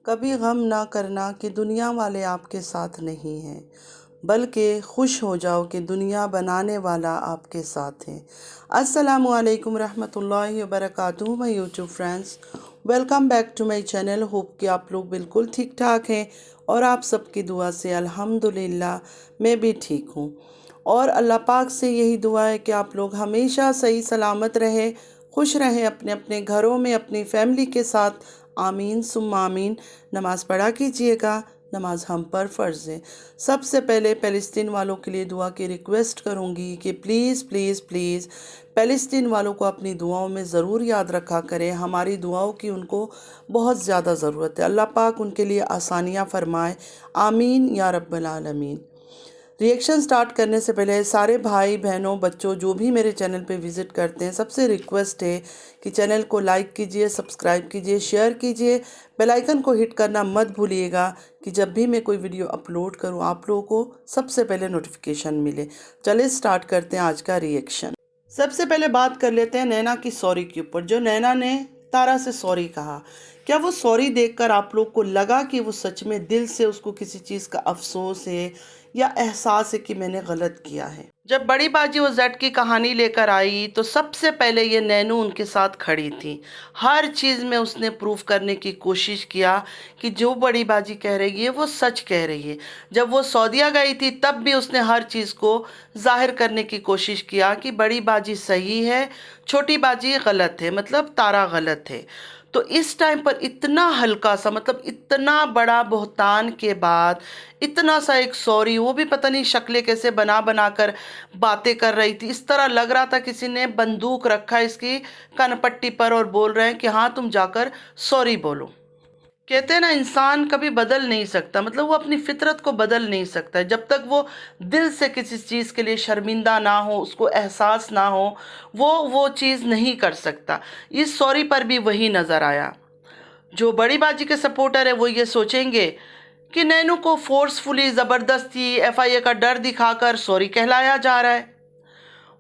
कभी गम ना करना कि दुनिया वाले आपके साथ नहीं हैं, बल्कि खुश हो जाओ कि दुनिया बनाने वाला आपके साथ है। अस्सलामु अलैकुम रहमतुल्लाहि व बरकातुहू my YouTube friends, welcome back to my channel. Hope कि आप लोग बिल्कुल ठीक ठाक हैं और आप सबकी दुआ से अल्हम्दुलिल्लाह मैं भी ठीक हूँ। और अल्लाह पाक से यही दुआ है कि आप लोग हमेशा सही सलामत रहें, खुश रहें अपने अपने घरों में अपनी फैमिली के साथ। आमीन सुम्मा आमीन। नमाज़ पढ़ा कीजिएगा, नमाज हम पर फ़र्ज़ है। सबसे पहले फ़लस्तीन वालों के लिए दुआ की रिक्वेस्ट करूँगी कि प्लीज़ प्लीज़ प्लीज़ फ़लस्तीन वालों को अपनी दुआओं में ज़रूर याद रखा करें। हमारी दुआओं की उनको बहुत ज़्यादा ज़रूरत है। अल्लाह पाक उनके लिए आसानियाँ फ़रमाए, आमीन या रब्बल आलमीन। रिएक्शन स्टार्ट करने से पहले सारे भाई बहनों बच्चों जो भी मेरे चैनल पे विज़िट करते हैं, सबसे रिक्वेस्ट है कि चैनल को लाइक कीजिए, सब्सक्राइब कीजिए, शेयर कीजिए, बेल आइकन को हिट करना मत भूलिएगा कि जब भी मैं कोई वीडियो अपलोड करूं आप लोगों को सबसे पहले नोटिफिकेशन मिले। चलिए स्टार्ट करते हैं आज का रिएक्शन। सबसे पहले बात कर लेते हैं नैना की सॉरी के ऊपर। जो नैना ने तारा से सॉरी कहा, क्या वो सॉरी देखकर आप लोग को लगा कि वो सच में दिल से उसको किसी चीज़ का अफसोस है या एहसास है कि मैंने गलत किया है? जब बड़ी बाजी वो जेड की कहानी लेकर आई तो सबसे पहले ये नैनू उनके साथ खड़ी थी। हर चीज़ में उसने प्रूफ करने की कोशिश किया कि जो बड़ी बाजी कह रही है वो सच कह रही है। जब वो सऊदीया गई थी तब भी उसने हर चीज़ को जाहिर करने की कोशिश किया कि बड़ी बाजी सही है, छोटी बाजी गलत है, मतलब तारा गलत है। तो इस टाइम पर इतना हल्का सा, मतलब इतना बड़ा बहुतान के बाद इतना सा एक सॉरी, वो भी पता नहीं शक्लें कैसे बना बना कर बातें कर रही थी। इस तरह लग रहा था किसी ने बंदूक रखा इसकी कनपट्टी पर और बोल रहे हैं कि हाँ तुम जाकर सॉरी बोलो। कहते हैं ना, इंसान कभी बदल नहीं सकता, मतलब वो अपनी फितरत को बदल नहीं सकता जब तक वो दिल से किसी चीज़ के लिए शर्मिंदा ना हो, उसको एहसास ना हो, वो चीज़ नहीं कर सकता। इस सॉरी पर भी वही नज़र आया। जो बड़ी बाजी के सपोर्टर है वो ये सोचेंगे कि नैनू को फोर्सफुली ज़बरदस्ती एफआईए का डर दिखाकर सॉरी कहलाया जा रहा है,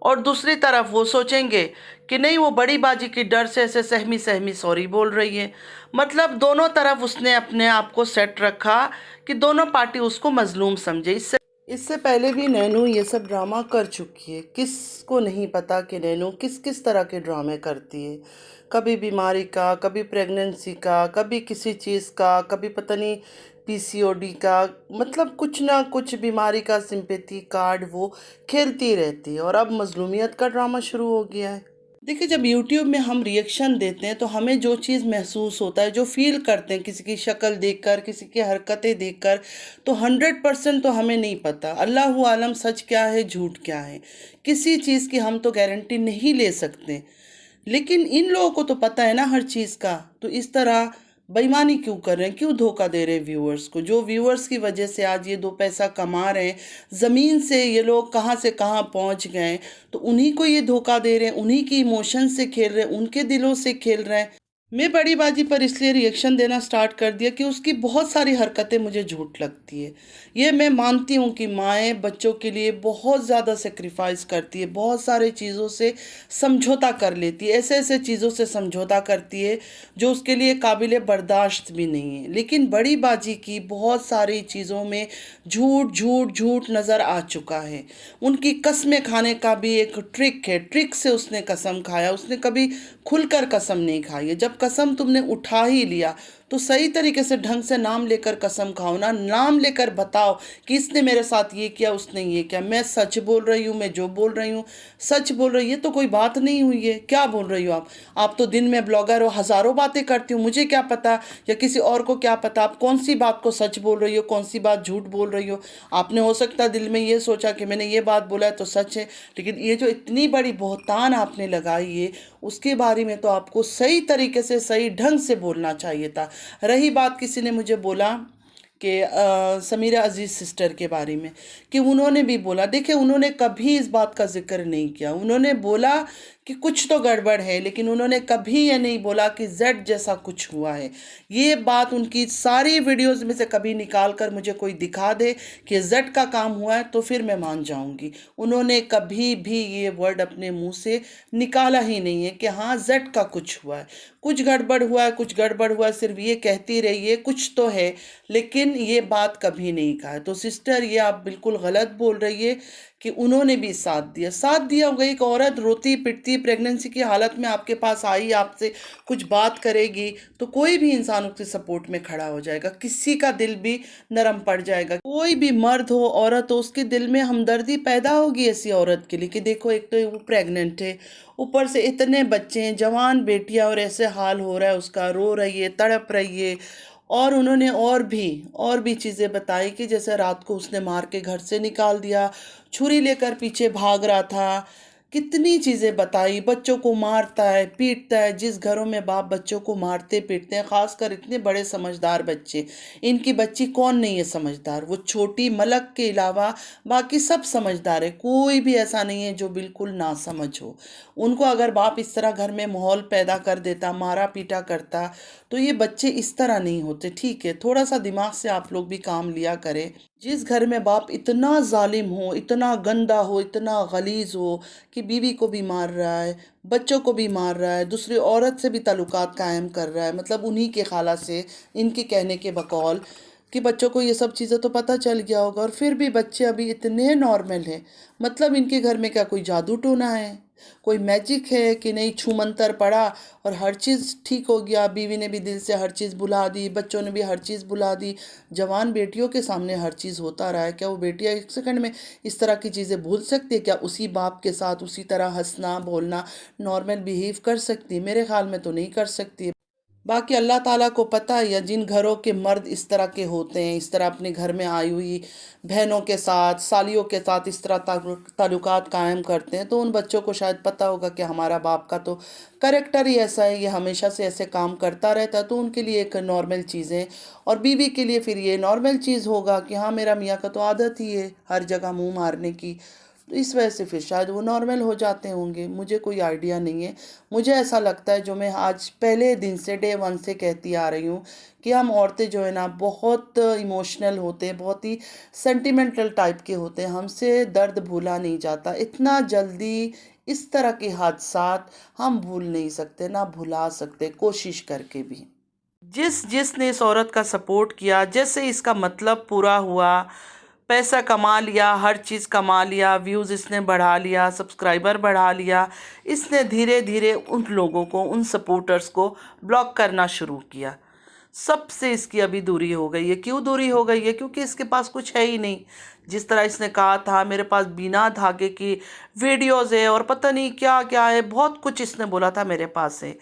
और दूसरी तरफ वो सोचेंगे कि नहीं, वो बड़ी बाजी की डर से ऐसे सहमी सहमी सॉरी बोल रही है। मतलब दोनों तरफ उसने अपने आप को सेट रखा कि दोनों पार्टी उसको मजलूम समझे। इससे पहले भी नैनू ये सब ड्रामा कर चुकी है। किसको नहीं पता कि नैनू किस किस तरह के ड्रामे करती है। कभी बीमारी का, कभी प्रेगनेंसी का, कभी किसी चीज़ का, कभी पता नहीं पीसीओडी का, मतलब कुछ ना कुछ बीमारी का सिंपैथी कार्ड वो खेलती रहती है। और अब मजलूमियत का ड्रामा शुरू हो गया है। देखिए, जब यूट्यूब में हम रिएक्शन देते हैं तो हमें जो चीज़ महसूस होता है, जो फील करते हैं किसी की शक्ल देखकर, किसी की हरकतें देखकर, तो 100% तो हमें नहीं पता। अल्लाहु आलम सच क्या है झूठ क्या है, किसी चीज़ की हम तो गारंटी नहीं ले सकते। लेकिन इन लोगों को तो पता है ना हर चीज़ का। तो इस तरह बेईमानी क्यों कर रहे हैं, क्यों धोखा दे रहे हैं व्यूअर्स को? जो व्यूअर्स की वजह से आज ये दो पैसा कमा रहे हैं, ज़मीन से ये लोग कहाँ से कहाँ पहुँच गए, तो उन्हीं को ये धोखा दे रहे हैं, उन्हीं की इमोशन से खेल रहे हैं, उनके दिलों से खेल रहे हैं। मैं बड़ी बाजी पर इसलिए रिएक्शन देना स्टार्ट कर दिया कि उसकी बहुत सारी हरकतें मुझे झूठ लगती है। ये मैं मानती हूँ कि माएँ बच्चों के लिए बहुत ज़्यादा सेक्रीफाइस करती है, बहुत सारे चीज़ों से समझौता कर लेती है, ऐसे ऐसे चीज़ों से समझौता करती है जो उसके लिए काबिल बर्दाश्त भी नहीं है। लेकिन बड़ी बाजी की बहुत सारी चीज़ों में झूठ झूठ झूठ नज़र आ चुका है। उनकी कस्में खाने का भी एक ट्रिक है, ट्रिक से उसने कसम खाया। उसने कभी खुलकर कसम नहीं खाई है। जब कसम तुमने उठा ही लिया तो सही तरीके से ढंग से नाम लेकर कसम खाओ ना, नाम लेकर बताओ कि इसने मेरे साथ ये किया, उसने ये किया, मैं सच बोल रही हूँ, मैं जो बोल रही हूँ सच बोल रही हूँ, ये तो कोई बात नहीं हुई है। क्या बोल रही हो आप तो दिन में ब्लॉगर हो, हज़ारों बातें करती हो, मुझे क्या पता या किसी और को क्या पता आप कौन सी बात को सच बोल रही हो, कौन सी बात झूठ बोल रही हो। आपने हो सकता है दिल में ये सोचा कि मैंने ये बात बोला है तो सच है, लेकिन ये जो इतनी बड़ी बहतान आपने लगाई है उसके बारे में तो आपको सही तरीके से सही ढंग से बोलना चाहिए था। रही बात, किसी ने मुझे बोला कि समीरा अजीज़ सिस्टर के बारे में कि उन्होंने भी बोला, देखिए उन्होंने कभी इस बात का जिक्र नहीं किया। उन्होंने बोला कि कुछ तो गड़बड़ है, लेकिन उन्होंने कभी ये नहीं बोला कि जेड जैसा कुछ हुआ है। ये बात उनकी सारी वीडियोस में से कभी निकाल कर मुझे कोई दिखा दे कि जेड का काम हुआ है तो फिर मैं मान जाऊंगी। उन्होंने कभी भी ये वर्ड अपने मुंह से निकाला ही नहीं है कि हाँ जेड का कुछ हुआ है। कुछ गड़बड़ हुआ है, कुछ गड़बड़ हुआ है, सिर्फ ये कहती रही है कुछ तो है, लेकिन ये बात कभी नहीं कहा। तो सिस्टर, ये आप बिल्कुल गलत बोल रही है कि उन्होंने भी साथ दिया होगा। एक औरत रोती पिटती प्रेगनेंसी की हालत में आपके पास आई, आपसे कुछ बात करेगी, तो कोई भी इंसान उसके सपोर्ट में खड़ा हो जाएगा, किसी का दिल भी नरम पड़ जाएगा। कोई भी मर्द हो औरत हो, उसके दिल में हमदर्दी पैदा होगी ऐसी औरत के लिए कि देखो, एक तो वो प्रेग्नेंट है, ऊपर से इतने बच्चे हैं, जवान बेटियां, और ऐसे हाल हो रहा है उसका, रो रही है, तड़प रही है। और उन्होंने और भी चीज़ें बताई कि जैसे रात को उसने मार के घर से निकाल दिया, छुरी लेकर पीछे भाग रहा था, कितनी चीज़ें बताई। बच्चों को मारता है, पीटता है। जिस घरों में बाप बच्चों को मारते पीटते हैं, खासकर इतने बड़े समझदार बच्चे, इनकी बच्ची कौन नहीं है समझदार? वो छोटी मलक के अलावा बाकी सब समझदार है, कोई भी ऐसा नहीं है जो बिल्कुल ना समझ हो। उनको अगर बाप इस तरह घर में माहौल पैदा कर देता, मारा पीटा करता, तो ये बच्चे इस तरह नहीं होते। ठीक है, थोड़ा सा दिमाग से आप लोग भी काम लिया करें। जिस घर में बाप इतना जालिम हो, इतना गंदा हो, इतना गलीज हो कि बीवी को भी मार रहा है, बच्चों को भी मार रहा है, दूसरी औरत से भी ताल्लुकात कायम कर रहा है, मतलब उन्हीं के खाला से, इनके कहने के बकौल, कि बच्चों को ये सब चीज़ें तो पता चल गया होगा, और फिर भी बच्चे अभी इतने नॉर्मल हैं। मतलब इनके घर में क्या कोई जादू टोना है, कोई मैजिक है कि नहीं, छू मंतर पड़ा और हर चीज़ ठीक हो गया? बीवी ने भी दिल से हर चीज़ भुला दी, बच्चों ने भी हर चीज़ भुला दी, जवान बेटियों के सामने हर चीज़ होता रहा है। क्या वो बेटियां एक सेकंड में इस तरह की चीज़ें भूल सकती है? क्या उसी बाप के साथ उसी तरह हंसना बोलना, नॉर्मल बिहेव कर सकती? मेरे ख्याल में तो नहीं कर सकती। बाकी अल्लाह ताला को पता है, या जिन घरों के मर्द इस तरह के होते हैं, इस तरह अपने घर में आई हुई बहनों के साथ, सालियों के साथ इस तरह ताल्लुकात कायम करते हैं, तो उन बच्चों को शायद पता होगा कि हमारा बाप का तो करेक्टर ही ऐसा है, ये हमेशा से ऐसे काम करता रहता है, तो उनके लिए एक नॉर्मल चीज़ है। और बीवी के लिए फिर ये नॉर्मल चीज़ होगा कि हाँ, मेरा मियाँ का तो आदत ही है हर जगह मुंह मारने की, तो इस वजह से फिर शायद वो नॉर्मल हो जाते होंगे। मुझे कोई आइडिया नहीं है। मुझे ऐसा लगता है, जो मैं आज पहले दिन से डे वन से कहती आ रही हूँ, कि हम औरतें जो है ना बहुत इमोशनल होते हैं, बहुत ही सेंटिमेंटल टाइप के होते हैं, हमसे दर्द भूला नहीं जाता इतना जल्दी। इस तरह के हादसात हम भूल नहीं सकते, ना भुला सकते कोशिश करके भी। जिसने इस औरत का सपोर्ट किया, जैसे इसका मतलब पूरा हुआ, पैसा कमा लिया, हर चीज़ कमा लिया, व्यूज़ इसने बढ़ा लिया, सब्सक्राइबर बढ़ा लिया, इसने धीरे धीरे उन लोगों को, उन सपोर्टर्स को ब्लॉक करना शुरू किया। सबसे इसकी अभी दूरी हो गई है। क्यों दूरी हो गई है? क्योंकि इसके पास कुछ है ही नहीं। जिस तरह इसने कहा था, मेरे पास बिना धागे की वीडियोज़ है और पता नहीं क्या क्या है, बहुत कुछ इसने बोला था मेरे पास है।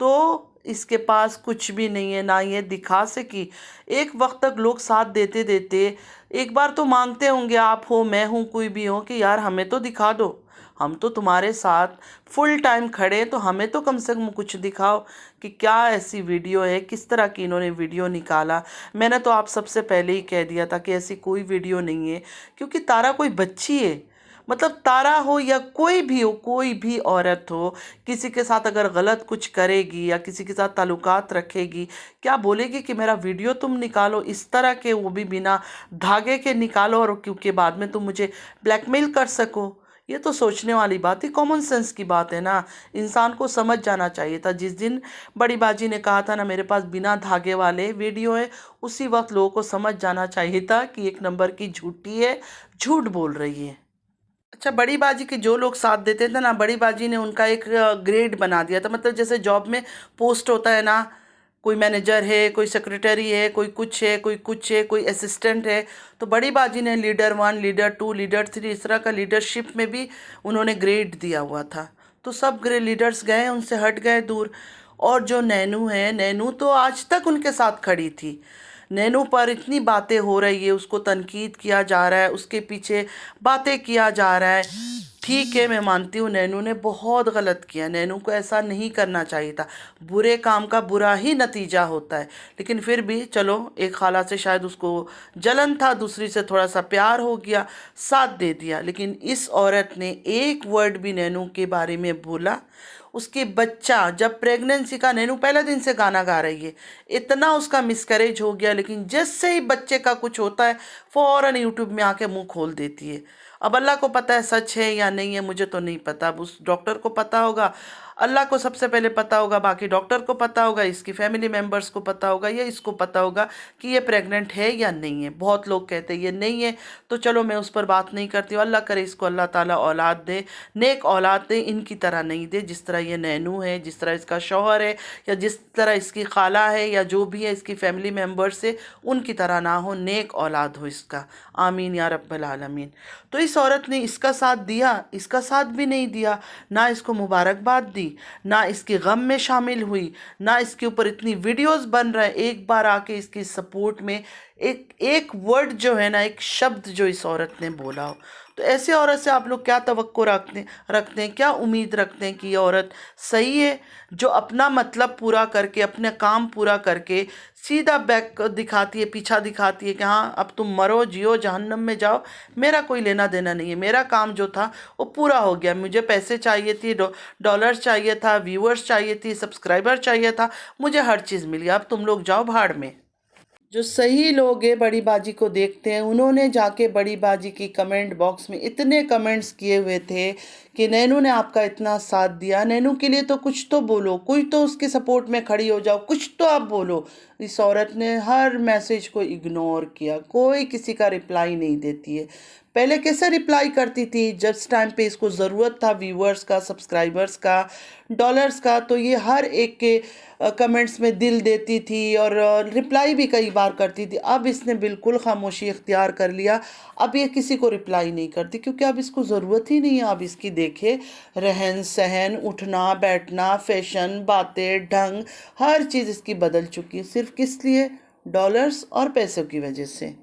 तो इसके पास कुछ भी नहीं है, ना ये दिखा सकी। एक वक्त तक लोग साथ देते देते एक बार तो मांगते होंगे, आप हो, मैं हूँ, कोई भी हो, कि यार हमें तो दिखा दो, हम तो तुम्हारे साथ फुल टाइम खड़े, तो हमें तो कम से कम कुछ दिखाओ कि क्या ऐसी वीडियो है, किस तरह की इन्होंने वीडियो निकाला। मैंने तो आप सबसे पहले ही कह दिया था कि ऐसी कोई वीडियो नहीं है, क्योंकि तारा कोई बच्ची है। मतलब तारा हो या कोई भी हो, कोई भी औरत हो, किसी के साथ अगर गलत कुछ करेगी या किसी के साथ ताल्लुकात रखेगी, क्या बोलेगी कि मेरा वीडियो तुम निकालो इस तरह के, वो भी बिना धागे के निकालो, और क्योंकि बाद में तुम मुझे ब्लैकमेल कर सको? ये तो सोचने वाली बात है, कॉमन सेंस की बात है ना। इंसान को समझ जाना चाहिए था। जिस दिन बड़ी बाजी ने कहा था ना, मेरे पास बिना धागे वाले वीडियो है, उसी वक्त लोगों को समझ जाना चाहिए था कि एक नंबर की झूठी है, झूठ बोल रही है। अच्छा, बड़ी बाजी के जो लोग साथ देते थे ना, बड़ी बाजी ने उनका एक ग्रेड बना दिया था। मतलब जैसे जॉब में पोस्ट होता है ना, कोई मैनेजर है, कोई सेक्रेटरी है, कोई कुछ है, कोई कुछ है, कोई असिस्टेंट है, तो बड़ी बाजी ने लीडर 1, लीडर 2, लीडर 3, इस तरह का लीडरशिप में भी उन्होंने ग्रेड दिया हुआ था। तो सब ग्रेड लीडर्स गए, उनसे हट गए दूर। और जो नैनू है, नैनू तो आज तक उनके साथ खड़ी थी। नैनू पर इतनी बातें हो रही है, उसको तनकीद किया जा रहा है, उसके पीछे बातें किया जा रहा है। ठीक है, मैं मानती हूँ नैनू ने बहुत गलत किया, नैनू को ऐसा नहीं करना चाहिए था। बुरे काम का बुरा ही नतीजा होता है। लेकिन फिर भी चलो, एक खाला से शायद उसको जलन था, दूसरी से थोड़ा सा प्यार हो गया, साथ दे दिया। लेकिन इस औरत ने एक वर्ड भी नैनू के बारे में बोला? उसके बच्चा जब प्रेगनेंसी का, नैनू पहले दिन से गाना गा रही है, इतना उसका मिसकैरेज हो गया, लेकिन जैसे ही बच्चे का कुछ होता है, फ़ौरन यूट्यूब में आके मुंह खोल देती है। अब अल्लाह को पता है सच है या नहीं है, मुझे तो नहीं पता, अब उस डॉक्टर को पता होगा। अल्लाह को सबसे पहले पता होगा, बाकी डॉक्टर को पता होगा, इसकी फैमिली मेम्बर्स को पता होगा, या इसको पता होगा कि ये प्रेग्नेंट है या नहीं है। बहुत लोग कहते हैं ये नहीं है, तो चलो मैं उस पर बात नहीं करती हूँ। अल्लाह करे इसको अल्लाह ताला औलाद दे, नेक औलाद दे, इनकी तरह नहीं दे जिस तरह ये नैनू है, जिस तरह इसका शौहर है, या जिस तरह इसकी खाला है, या जो भी है इसकी फैमिली मेम्बर्स है, उनकी तरह ना हो, नेक औलाद हो इसका। आमीन या रब्बल आलमीन। तो इस औरत ने इसका साथ दिया, इसका साथ भी नहीं दिया, ना इसको मुबारकबाद दी, ना इसके गम में शामिल हुई, ना इसके ऊपर इतनी वीडियोस बन रहे हैं। एक बार आके इसकी सपोर्ट में एक एक वर्ड जो है ना, एक शब्द जो इस औरत ने बोला हो, तो ऐसे औरत से आप लोग क्या तवक्को रखते हैं, क्या उम्मीद रखते हैं कि ये औरत सही है, जो अपना मतलब पूरा करके, अपने काम पूरा करके सीधा बैक दिखाती है, पीछा दिखाती है कि हाँ अब तुम मरो, जियो, जहन्नम में जाओ, मेरा कोई लेना देना नहीं है, मेरा काम जो था वो पूरा हो गया, मुझे पैसे चाहिए थी, डॉलर्स चाहिए था, व्यूअर्स चाहिए थी, सब्सक्राइबर चाहिए था, मुझे हर चीज़ मिल गया, अब तुम लोग जाओ भाड़ में। जो सही लोग हैं बड़ी बाजी को देखते हैं, उन्होंने जाके बड़ी बाजी की कमेंट बॉक्स में इतने कमेंट्स किए हुए थे कि नैनू ने आपका इतना साथ दिया, नैनू के लिए तो कुछ तो बोलो, कोई तो उसके सपोर्ट में खड़ी हो जाओ, कुछ तो आप बोलो। इस औरत ने हर मैसेज को इग्नोर किया, कोई किसी का रिप्लाई नहीं देती है। पहले कैसे रिप्लाई करती थी, जिस टाइम पे इसको ज़रूरत था व्यूअर्स का, सब्सक्राइबर्स का, डॉलर्स का, तो ये हर एक के कमेंट्स में दिल देती थी और रिप्लाई भी कई बार करती थी। अब इसने बिल्कुल खामोशी इख्तियार कर लिया, अब ये किसी को रिप्लाई नहीं करती, क्योंकि अब इसको ज़रूरत ही नहीं है। अब इसकी देखे रहन सहन, उठना बैठना, फैशन, बातें, ढंग, हर चीज़ इसकी बदल चुकी है, सिर्फ किस लिए, डॉलर्स और पैसों की वजह से।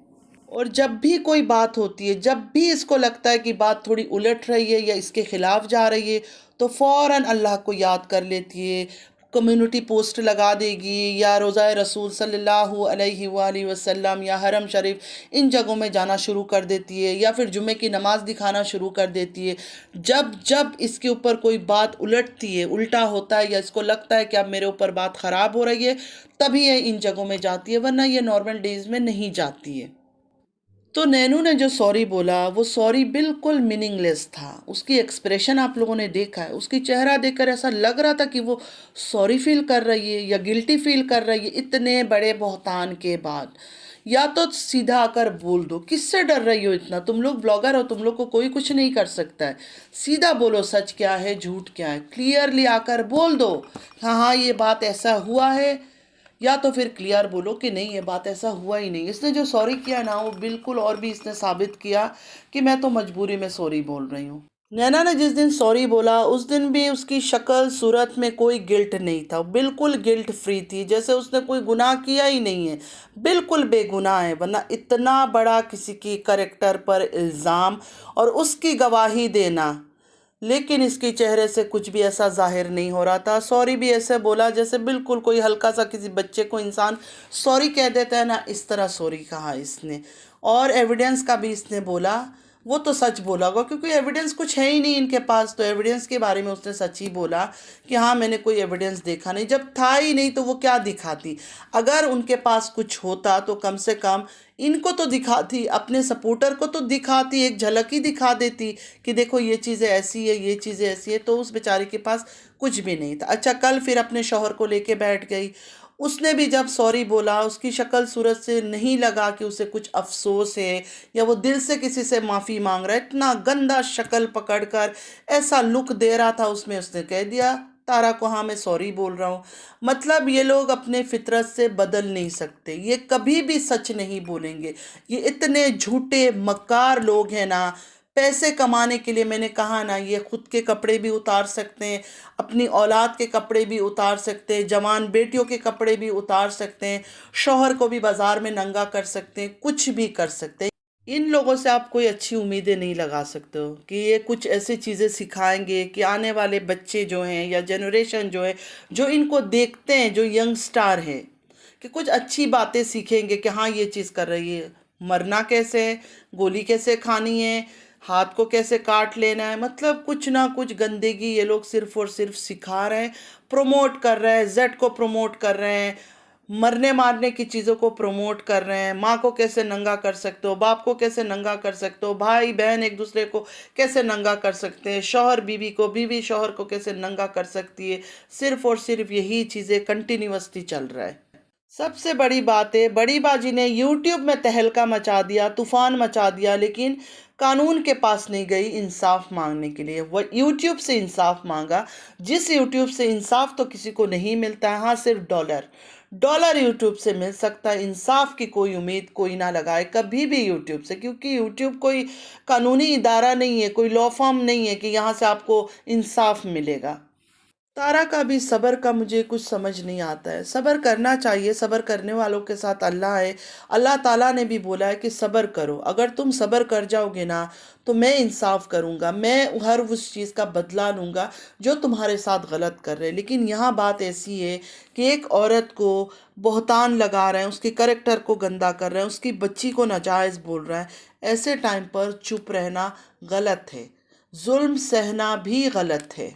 और जब भी कोई बात होती है, जब भी इसको लगता है कि बात थोड़ी उलट रही है या इसके खिलाफ जा रही है, तो फ़ौरन अल्लाह को याद कर लेती है, कम्युनिटी पोस्ट लगा देगी, या रोज़ा रसूल सल्लल्लाहु अलैहि वसल्लम या हरम शरीफ, इन जगहों में जाना शुरू कर देती है, या फिर जुमे की नमाज़ दिखाना शुरू कर देती है। जब जब इसके ऊपर कोई बात उलटती है, उल्टा होता है, या इसको लगता है कि अब मेरे ऊपर बात ख़राब हो रही है, तभी ये इन जगहों में जाती है, वरना ये नॉर्मल डेज़ में नहीं जाती है। तो नैनू ने जो सॉरी बोला, वो सॉरी बिल्कुल मीनिंगलेस था। उसकी एक्सप्रेशन आप लोगों ने देखा है, उसकी चेहरा देखकर ऐसा लग रहा था कि वो सॉरी फील कर रही है या गिल्टी फील कर रही है इतने बड़े बहतान के बाद। या तो सीधा आकर बोल दो, किससे डर रही हो इतना, तुम लोग ब्लॉगर हो, तुम लोग को कोई कुछ नहीं कर सकता है। सीधा बोलो सच क्या है, झूठ क्या है, क्लियरली आकर बोल दो, हाँ हाँ ये बात ऐसा हुआ है, या तो फिर क्लियर बोलो कि नहीं ये बात ऐसा हुआ ही नहीं। इसने जो सॉरी किया ना, वो बिल्कुल, और भी इसने साबित किया कि मैं तो मजबूरी में सॉरी बोल रही हूँ। नैना ने जिस दिन सॉरी बोला, उस दिन भी उसकी शक्ल सूरत में कोई गिल्ट नहीं था, बिल्कुल गिल्ट फ्री थी, जैसे उसने कोई गुनाह किया ही नहीं है, बिल्कुल बेगुनाह है। वरना इतना बड़ा किसी की करेक्टर पर इल्ज़ाम और उसकी गवाही देना, लेकिन इसके चेहरे से कुछ भी ऐसा जाहिर नहीं हो रहा था। सॉरी भी ऐसे बोला जैसे बिल्कुल कोई हल्का सा किसी बच्चे को इंसान सॉरी कह देता है ना, इस तरह सॉरी कहा इसने। और एविडेंस का भी इसने बोला, वो तो सच बोला होगा क्योंकि एविडेंस कुछ है ही नहीं इनके पास, तो एविडेंस के बारे में उसने सच ही बोला कि हाँ मैंने कोई एविडेंस देखा नहीं। जब था ही नहीं तो वो क्या दिखाती, अगर उनके पास कुछ होता तो कम से कम इनको तो दिखाती, अपने सपोर्टर को तो दिखाती, एक झलक ही दिखा देती कि देखो ये चीज़ें ऐसी है, ये चीज़ें ऐसी है। तो उस बेचारी के पास कुछ भी नहीं था। अच्छा, कल फिर अपने शौहर को लेके बैठ गई, उसने भी जब सॉरी बोला, उसकी शक्ल सूरत से नहीं लगा कि उसे कुछ अफसोस है या वो दिल से किसी से माफ़ी मांग रहा है। इतना गंदा शक्ल पकड़कर ऐसा लुक दे रहा था उसमें, उसने कह दिया तारा को हाँ मैं सॉरी बोल रहा हूँ। मतलब ये लोग अपने फितरत से बदल नहीं सकते, ये कभी भी सच नहीं बोलेंगे। ये इतने झूठे मक्कार लोग हैं ना, पैसे कमाने के लिए, मैंने कहा ना, ये खुद के कपड़े भी उतार सकते हैं, अपनी औलाद के कपड़े भी उतार सकते हैं, जवान बेटियों के कपड़े भी उतार सकते हैं, शौहर को भी बाज़ार में नंगा कर सकते हैं, कुछ भी कर सकते हैं। इन लोगों से आप कोई अच्छी उम्मीदें नहीं लगा सकते हो कि ये कुछ ऐसी चीज़ें सिखाएंगे कि आने वाले बच्चे जो हैं या जनरेशन जो है, जो इनको देखते हैं, जो यंग स्टार हैं, कि कुछ अच्छी बातें सीखेंगे कि हाँ ये चीज़ कर रही है, मरना कैसे है, गोली कैसे खानी है, हाथ को कैसे काट लेना है। मतलब कुछ ना कुछ गंदगी ये लोग सिर्फ और सिर्फ सिखा रहे हैं, प्रोमोट कर रहे हैं, जेड को प्रमोट कर रहे हैं, मरने मारने की चीज़ों को प्रमोट कर रहे हैं। माँ को कैसे नंगा कर सकते हो, बाप को कैसे नंगा कर सकते हो, भाई बहन एक दूसरे को कैसे नंगा कर सकते हैं, शौहर बीवी को, बीवी शौहर को कैसे नंगा कर सकती है। सिर्फ और सिर्फ यही चीज़ें कंटिन्यूअसली चल रहा है। सबसे बड़ी बात है, बड़ी बाजी ने यूट्यूब में तहलका मचा दिया, तूफान मचा दिया, लेकिन कानून के पास नहीं गई इंसाफ मांगने के लिए। वह यूट्यूब से इंसाफ मांगा, जिस यूट्यूब से इंसाफ तो किसी को नहीं मिलता है। हाँ, सिर्फ डॉलर डॉलर यूट्यूब से मिल सकता है। इंसाफ की कोई उम्मीद कोई ना लगाए कभी भी यूट्यूब से, क्योंकि यूट्यूब कोई कानूनी इदारा नहीं है, कोई लॉ फर्म नहीं है कि यहाँ से आपको इंसाफ मिलेगा। तारा का भी सब्र का मुझे कुछ समझ नहीं आता है। सब्र करना चाहिए, सब्र करने वालों के साथ अल्लाह है। अल्लाह ताला ने भी बोला है कि सब्र करो। अगर तुम सब्र कर जाओगे ना तो मैं इंसाफ करूँगा, मैं हर उस चीज़ का बदला लूँगा जो तुम्हारे साथ गलत कर रहे हैं। लेकिन यहाँ बात ऐसी है कि एक औरत को बहतान लगा रहे हैं, उसके करेक्टर को गंदा कर रहे हैं, उसकी बच्ची को नाजायज़ बोल रहा है। ऐसे टाइम पर चुप रहना गलत है, जुल्म सहना भी गलत है।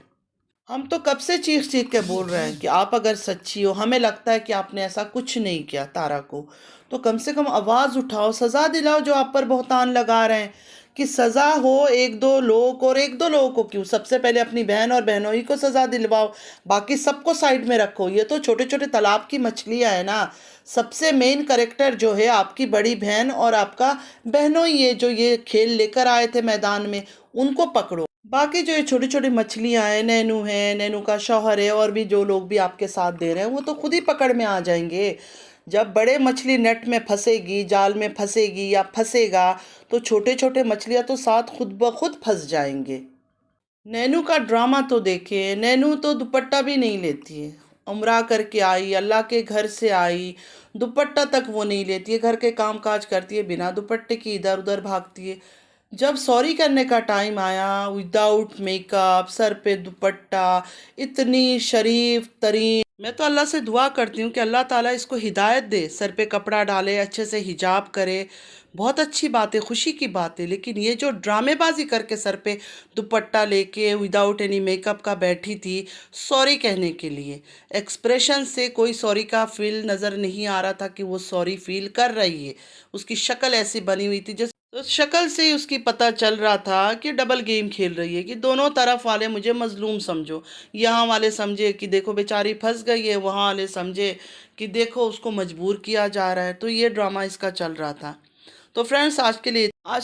हम तो कब से चीख चीख के बोल रहे हैं कि आप अगर सच्ची हो, हमें लगता है कि आपने ऐसा कुछ नहीं किया तारा को, तो कम से कम आवाज़ उठाओ, सज़ा दिलाओ जो आप पर बहतान लगा रहे हैं। कि सज़ा हो एक दो लोगों को, और एक दो लोगों को क्यों, सबसे पहले अपनी बहन और बहनों ही को सज़ा दिलवाओ, बाकी सबको साइड में रखो। ये तो छोटे छोटे तालाब की मछलियाँ हैं ना। सबसे मेन करेक्टर जो है आपकी बड़ी बहन और आपका बहनों ही है, जो ये खेल लेकर आए थे मैदान में, उनको पकड़ो। बाकी जो ये छोटी छोटी मछलियां हैं, नैनू है, नैनू का शौहर है, और भी जो लोग भी आपके साथ दे रहे हैं, वो तो खुद ही पकड़ में आ जाएंगे। जब बड़े मछली नेट में फंसेगी, जाल में फंसेगी या फंसेगा, तो छोटे छोटे मछलियां तो साथ खुद ब खुद फंस जाएंगे। नैनू का ड्रामा तो देखिए, नैनू तो दुपट्टा भी नहीं लेती है। उम्रा करके आई, अल्लाह के घर से आई, दुपट्टा तक वो नहीं लेती है, घर के काम काज करती है, बिना दुपट्टे की इधर उधर भागती है। जब सॉरी करने का टाइम आया, विदाउट मेकअप, सर पे दुपट्टा, इतनी शरीफ तरीन। मैं तो अल्लाह से दुआ करती हूँ कि अल्लाह ताला इसको हिदायत दे, सर पे कपड़ा डाले, अच्छे से हिजाब करे। बहुत अच्छी बात है, खुशी की बात है। लेकिन ये जो ड्रामेबाजी करके सर पे दुपट्टा लेके विदाउट एनी मेकअप का बैठी थी सॉरी कहने के लिए, एक्सप्रेशन से कोई सॉरी का फील नज़र नहीं आ रहा था कि वो सॉरी फील कर रही है। उसकी शक्ल ऐसी बनी हुई थी, जैसे तो शक्ल से ही उसकी पता चल रहा था कि डबल गेम खेल रही है, कि दोनों तरफ वाले मुझे मजलूम समझो। यहाँ वाले समझे कि देखो बेचारी फंस गई है, वहाँ वाले समझे कि देखो उसको मजबूर किया जा रहा है। तो ये ड्रामा इसका चल रहा था। तो फ्रेंड्स, आज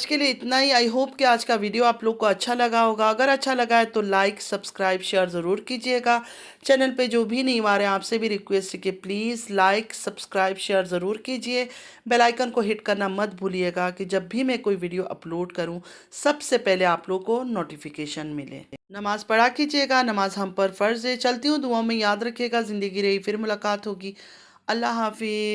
के लिए इतना ही। आई होप कि आज का वीडियो आप लोग को अच्छा लगा होगा। अगर अच्छा लगा है तो लाइक सब्सक्राइब शेयर ज़रूर कीजिएगा। चैनल पे जो भी नहीं आ रहे हैं, आपसे भी रिक्वेस्ट है कि प्लीज़ लाइक सब्सक्राइब शेयर ज़रूर कीजिए। बेल आइकन को हिट करना मत भूलिएगा कि जब भी मैं कोई वीडियो अपलोड करूं सबसे पहले आप लोग को नोटिफिकेशन मिले। नमाज पढ़ा कीजिएगा, नमाज हम पर फ़र्ज़ है। चलती हूँ, दुआओं में याद रखिएगा। ज़िंदगी रही फिर मुलाकात होगी। अल्लाह हाफिज़।